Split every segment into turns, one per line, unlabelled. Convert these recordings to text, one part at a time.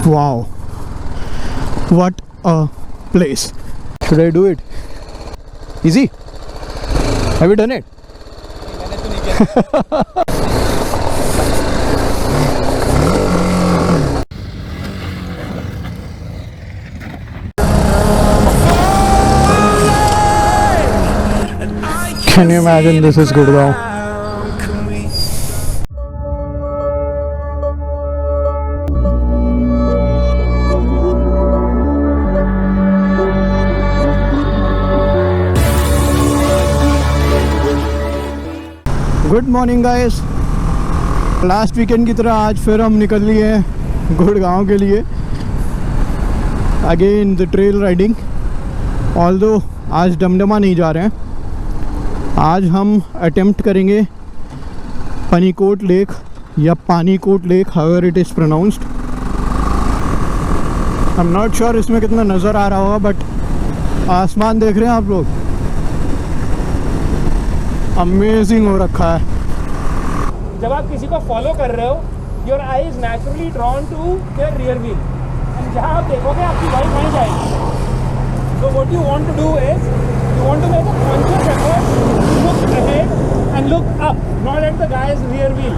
Wow, what a place. Should I do it? Easy? Have you done it?
मैंने तो नहीं किया।
Can you imagine this is Gurgaon? Good morning guys. Last weekend की तरह आज फिर हम निकल लिए हैं गुड़गांव के लिए again the trail riding. Although आज डमडमा नहीं जा रहे हैं, आज हम अटेम्प्ट करेंगे पनीकोट लेक या Panikot lake, however it is pronounced. I am not sure इसमें कितना नज़र आ रहा होगा, बट आसमान देख रहे हैं आप लोग, अमेजिंग हो रखा है।
जब आप किसी को फॉलो कर रहे हो, your eye is naturally drawn to their rear wheel, and जहाँ आप देखोगे आपकी बाइक वहीं जाएगी। So what you want to do is you want to make a conscious effort to look ahead and look up, not at the guy's rear wheel.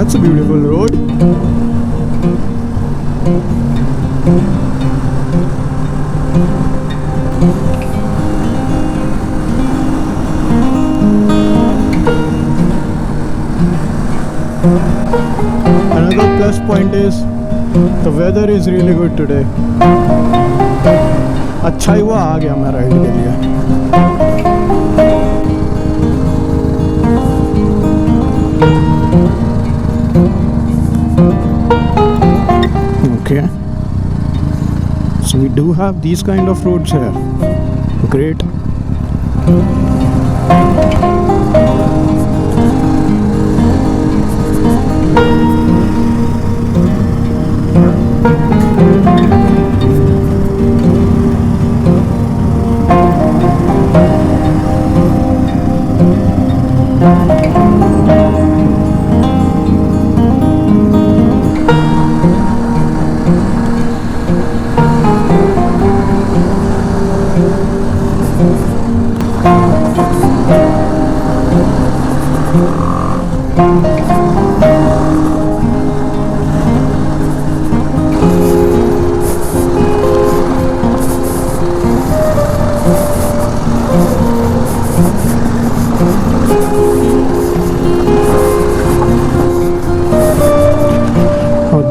That's a beautiful road. Another plus point is the weather is really good today. अच्छा ही हुआ आ गया मैं ride के लिए। Okay, so we do have these kind of roads here. Great.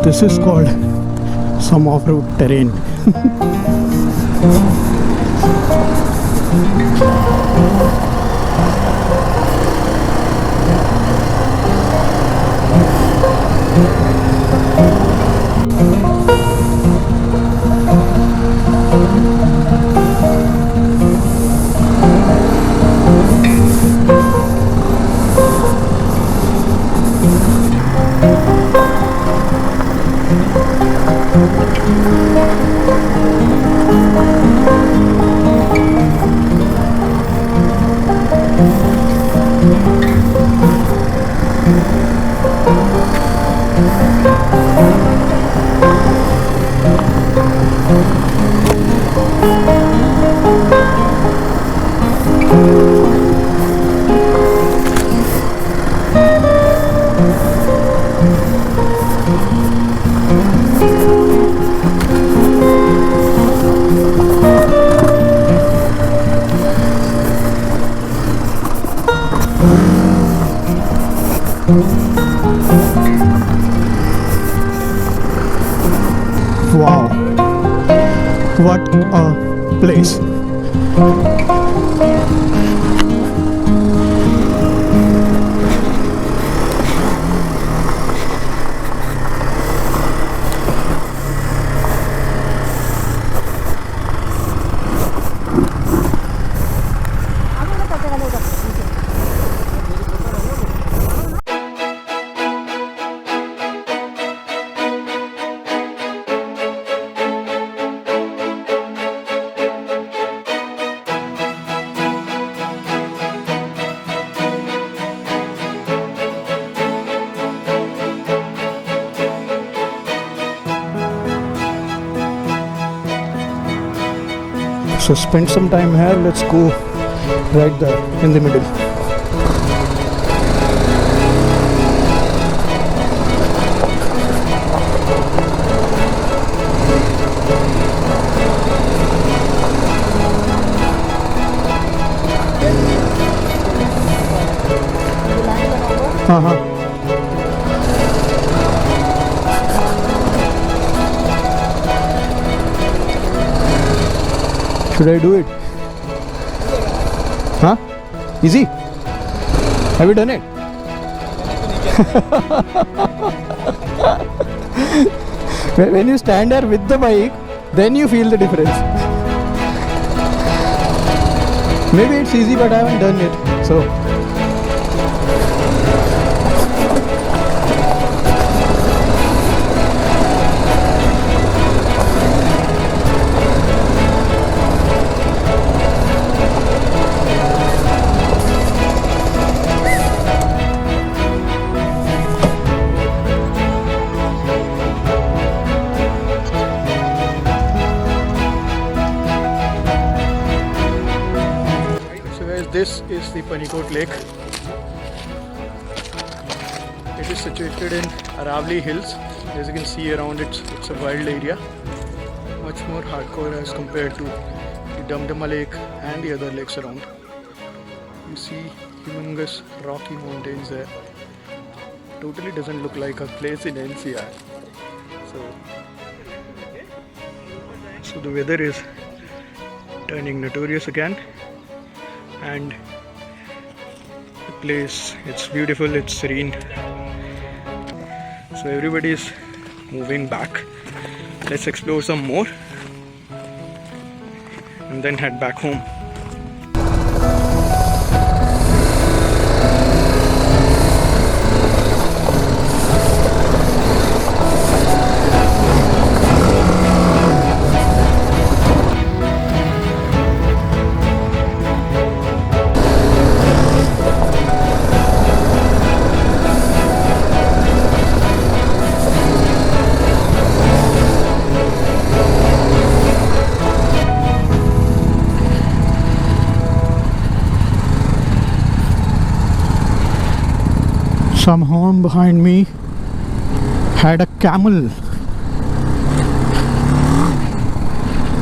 This is called some off-road terrain. Wow, what a place. So spend some time here. Let's go right there in the middle. Should I do it? Huh? Easy? Have you done it? When you stand there with the bike, then you feel the difference. Maybe it's easy, but I haven't done it. So. This is the Panikot lake. It is situated in Aravali hills. As you can see around it, it's a wild area. Much more hardcore as compared to the Damdama lake and the other lakes around. You see humongous rocky mountains there. Totally doesn't look like a place in NCR. So the weather is turning notorious again. And the place, it's beautiful, it's serene. So everybody is moving back. Let's explore some more and then head back home. Some home behind me had a camel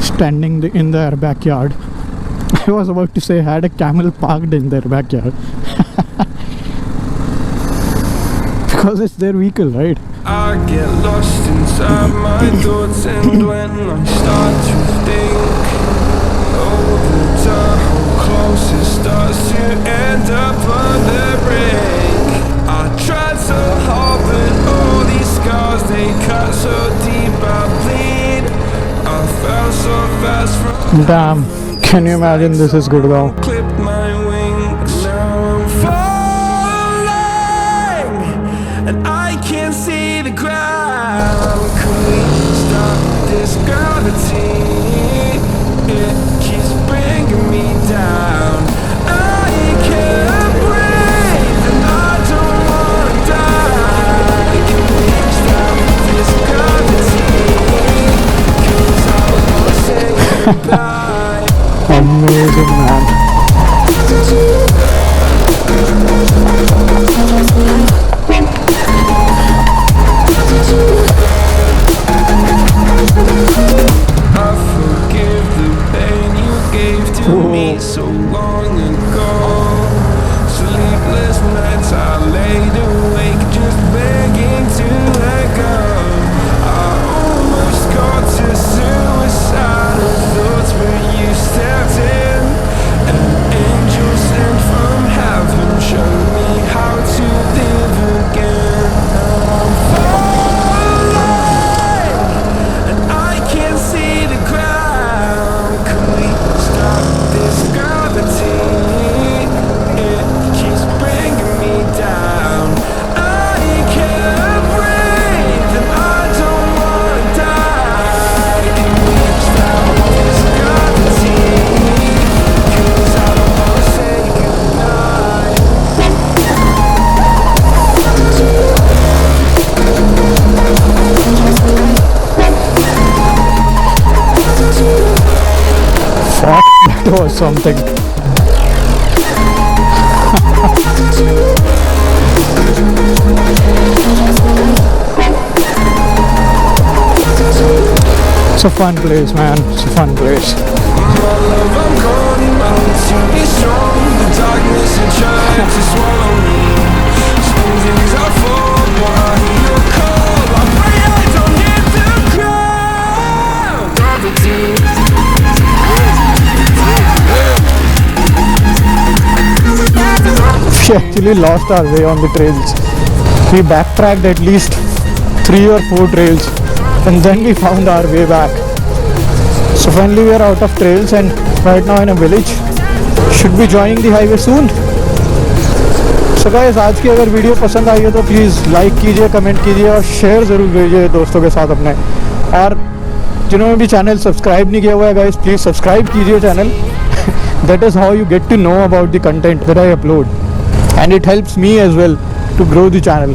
standing in their backyard. I was about to say had a camel parked in their backyard because it's their vehicle, right?
I get lost inside my thoughts, and when I start to think over the time, how close it starts to end up on the brink. I tried so hard, but all these scars, they cut so deep, I bleed. I fell so fast from.
Damn, can you imagine this is Gurgaon?
Clipped my wings, now I'm falling, and I can't see the ground. Could we stop this gravity? It keeps bringing me down. I can't breathe, and I don't wanna die. Can we stop this gravity? 'Cause I wanna say goodbye.
Amazing, man.
I forgive the pain you gave to me so long ago. Sleepless nights I laid awake just begging to let go. I almost got to suicidal thoughts, but you stepped in. An angel sent from
That was something. It's a fun place, man. It's a fun place.
My love, I'm gone, I need to be strong. The darkness and trying to swallow me. Some things I fall, but I hear your call. I pray I don't get to cry. Gravity.
We actually lost our way on the trails. We backtracked at least 3 or 4 trails and then we found our way back. So finally we are out of trails and right now in a village. Should be joining the highway soon. So guys, आज की अगर video पसंद आई है तो please like कीजिए, comment कीजिए और share ज़रूर कीजिए दोस्तों के साथ अपने. और जिन्होंने भी चैनल सब्सक्राइब नहीं किया हुआ है गाइस, प्लीज़ सब्सक्राइब कीजिए channel. That is how you get to know about the content that I upload, and it helps me as well to grow the channel.